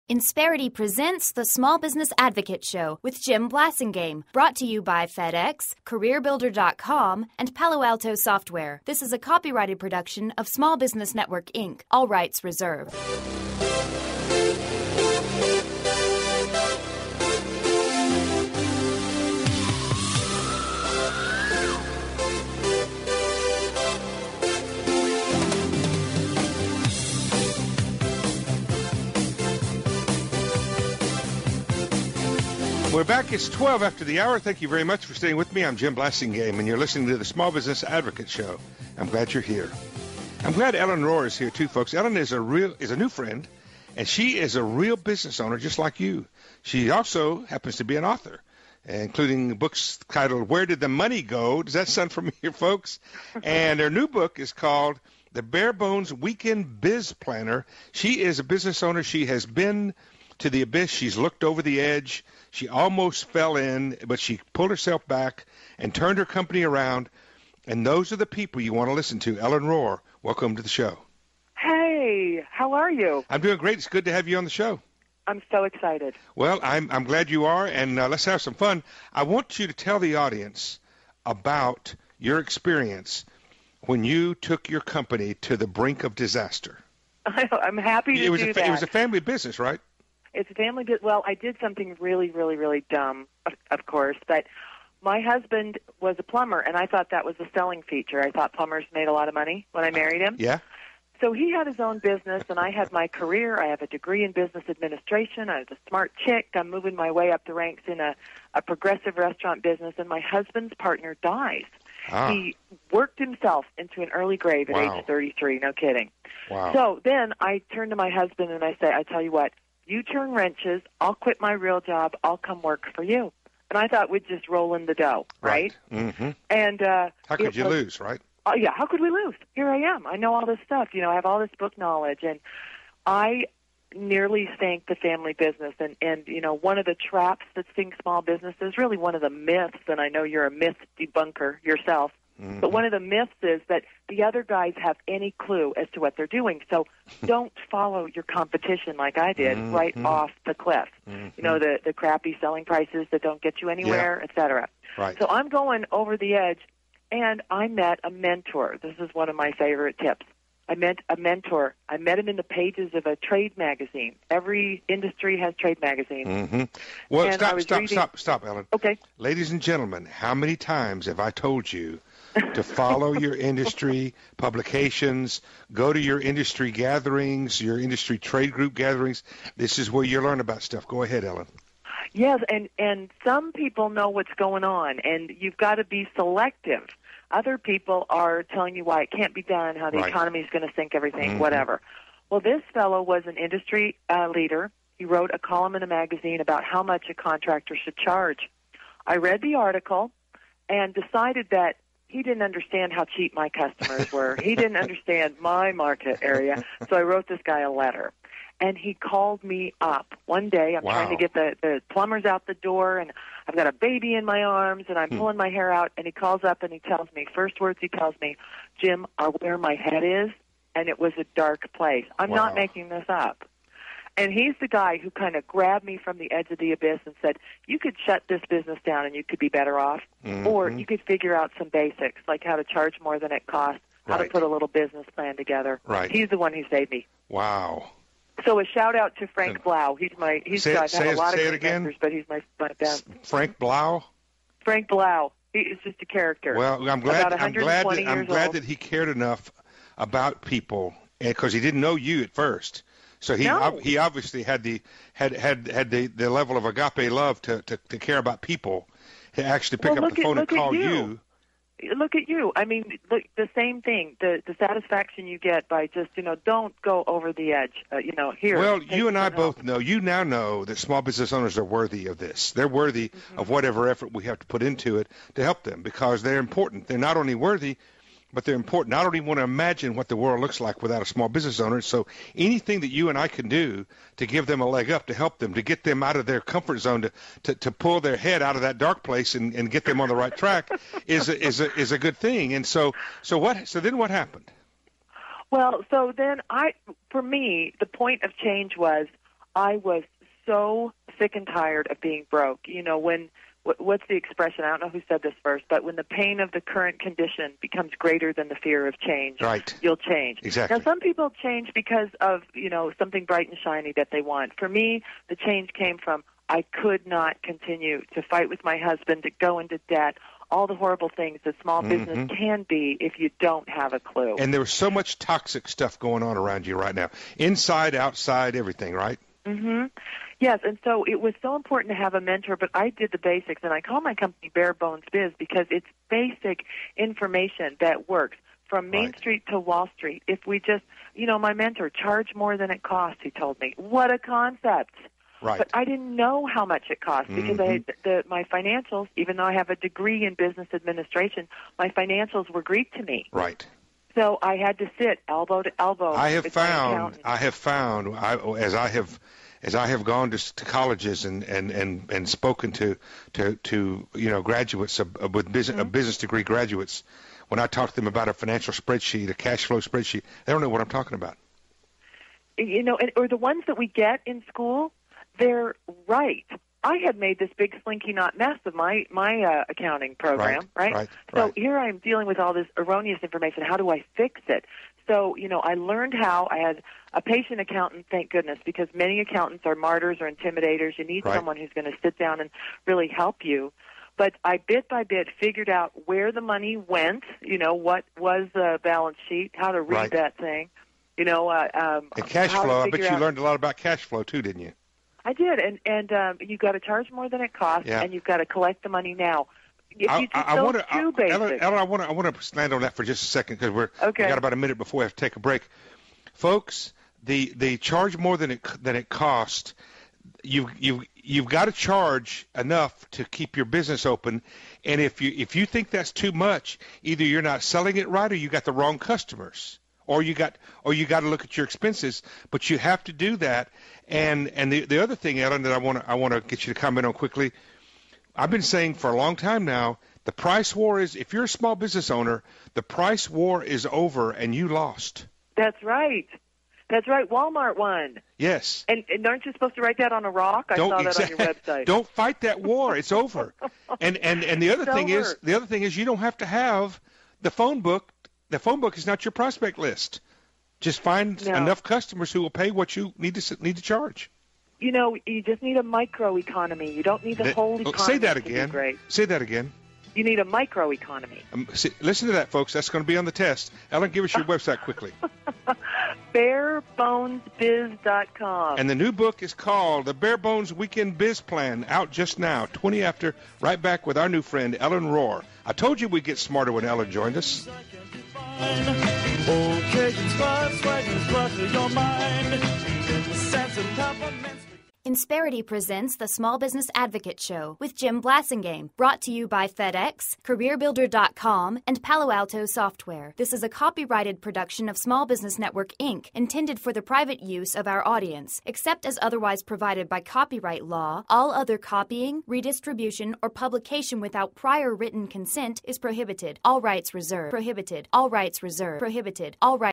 Insperity presents the Small Business Advocate Show with Jim Blasingame, brought to you by FedEx, CareerBuilder.com, and Palo Alto Software. This is a copyrighted production of Small Business Network, Inc., all rights reserved. We're back. It's 12 after the hour. Thank you very much for staying with me. I'm Jim Blasingame, and you're listening to the Small Business Advocate Show. I'm glad you're here. I'm glad Ellen Rohr is here, too, folks. Ellen is a new friend, and she is a real business owner just like you. She also happens to be an author, including books titled Where Did the Money Go? Does that sound familiar, folks? And her new book is called The Bare Bones Weekend Biz Planner. She is a business owner. She has been to the abyss. She's looked over the edge. She almost fell in, but she pulled herself back and turned her company around. And those are the people you want to listen to. Ellen Rohr, welcome to the show. Hey, how are you? I'm doing great. It's good to have you on the show. I'm so excited. Well, I'm glad you are, and let's have some fun. I want you to tell the audience about your experience when you took your company to the brink of disaster. I'm happy to do that. It was a family business, right? It's a family business. Well, I did something really, really, really dumb, of course, but my husband was a plumber, and I thought that was a selling feature. I thought plumbers made a lot of money when I married him. Yeah. So he had his own business, and I had my career. I have a degree in business administration. I was a smart chick. I'm moving my way up the ranks in a progressive restaurant business, and my husband's partner dies. Ah. He worked himself into an early grave at age 33, no kidding. Wow. So then I turned to my husband, and I say, I tell you what, you turn wrenches, I'll quit my real job, I'll come work for you. And I thought we'd just roll in the dough, right? Mm-hmm. And how could you lose, right? Yeah, how could we lose? Here I am. I know all this stuff. I have all this book knowledge. And I nearly sank the family business. And one of the traps that sink small businesses, really one of the myths, and I know you're a myth debunker yourself, but one of the myths is that the other guys have any clue as to what they're doing. So don't follow your competition like I did right off the cliff. The crappy selling prices that don't get you anywhere, et cetera. Right. So I'm going over the edge, and I met a mentor. This is one of my favorite tips. I met a mentor. I met him in the pages of a trade magazine. Every industry has trade magazines. Mm-hmm. Well, stop, Ellen. Okay. Ladies and gentlemen, how many times have I told you to follow your industry publications, go to your industry gatherings, your industry trade group gatherings? This is where you learn about stuff. Go ahead, Ellen. Yes, and some people know what's going on, and you've got to be selective. Other people are telling you why it can't be done, how the economy is going to sink everything, whatever. Well, this fellow was an industry leader. He wrote a column in a magazine about how much a contractor should charge. I read the article and decided that he didn't understand how cheap my customers were. He didn't understand my market area. So I wrote this guy a letter. And he called me up one day. I'm trying to get the plumbers out the door, and I've got a baby in my arms, and I'm pulling my hair out. And he calls up and he tells me, first words he tells me, Jim, where my head is, and it was a dark place. I'm not making this up. And he's the guy who kind of grabbed me from the edge of the abyss and said, you could shut this business down and you could be better off, or you could figure out some basics, like how to charge more than it costs, how to put a little business plan together. Right. He's the one who saved me. Wow. So a shout out to Frank Blau. He's I've had a lot of great mentors, but he's my best. Frank Blau. Frank Blau. He is just a character. Well, I'm glad that he cared enough about people, because he didn't know you at first. So he obviously had the level of agape love to care about people, to actually pick up the phone and call you. Look at you. I mean, look, the same thing, the satisfaction you get by just, don't go over the edge, here. Well, you and I both know, you now know that small business owners are worthy of this. They're worthy of whatever effort we have to put into it to help them, because they're important. They're not only worthy, but they're important. I don't even want to imagine what the world looks like without a small business owner. So anything that you and I can do to give them a leg up, to help them, to get them out of their comfort zone, to pull their head out of that dark place and get them on the right track is a good thing. And so then what happened? Well, so then for me, the point of change was I was so sick and tired of being broke. You know, what's the expression? I don't know who said this first, but when the pain of the current condition becomes greater than the fear of change, right, you'll change. Exactly. Now, some people change because of, you know, something bright and shiny that they want. For me, the change came from I could not continue to fight with my husband, to go into debt, all the horrible things that small business can be if you don't have a clue. And there's so much toxic stuff going on around you right now, inside, outside, everything, right? Yes, and so it was so important to have a mentor, but I did the basics, and I call my company Bare Bones Biz because it's basic information that works from Main Street to Wall Street. If we just, you know, my mentor, charge more than it costs, he told me. What a concept. Right. But I didn't know how much it cost because my financials, even though I have a degree in business administration, my financials were Greek to me. Right. So I had to sit elbow to elbow. I have found, as I have gone to colleges and spoken to you know, graduates with business degree graduates, when I talk to them about a financial spreadsheet, a cash flow spreadsheet, they don't know what I'm talking about. You know, or the ones that we get in school, they're right. I had made this big slinky knot mess of my accounting program, right? So here I am dealing with all this erroneous information. How do I fix it? So, you know, I learned how. I had a patient accountant, thank goodness, because many accountants are martyrs or intimidators. You need someone who's going to sit down and really help you. But I bit by bit figured out where the money went, you know, what was the balance sheet, how to read that thing, you know. And cash flow, I bet you learned a lot about cash flow too, didn't you? I did, and you've got to charge more than it costs, and you've got to collect the money now. If you do those two basics. Ellen, I want to stand on that for just a second because we got about a minute before we have to take a break. Folks, the charge more than it costs. You've got to charge enough to keep your business open, and if you think that's too much, either you're not selling it right or you got the wrong customers. Or you got to look at your expenses, but you have to do that. And the other thing, Ellen, that I want to get you to comment on quickly, I've been saying for a long time now, the price war is, if you're a small business owner, the price war is over and you lost. That's right. That's right. Walmart won. Yes. And aren't you supposed to write that on a rock? I saw that on your website. Don't fight that war. It's over. And the other thing is you don't have to have the phone book. The phone book is not your prospect list. Just find enough customers who will pay what you need to charge. You know, you just need a micro economy. You don't need the whole economy. Say that again. To be great. Say that again. You need a micro economy. Listen to that, folks. That's going to be on the test. Ellen, give us your website quickly. BareBonesBiz.com. And the new book is called The Bare Bones Weekend Biz Plan, out just now, 20 after, right back with our new friend, Ellen Rohr. I told you we'd get smarter when Ellen joined us. Insperity presents the Small Business Advocate Show with Jim Blasingame, brought to you by FedEx, CareerBuilder.com, and Palo Alto Software. This is a copyrighted production of Small Business Network, Inc., intended for the private use of our audience. Except as otherwise provided by copyright law, all other copying, redistribution, or publication without prior written consent is prohibited. All rights reserved. Prohibited. All rights reserved. Prohibited. All rights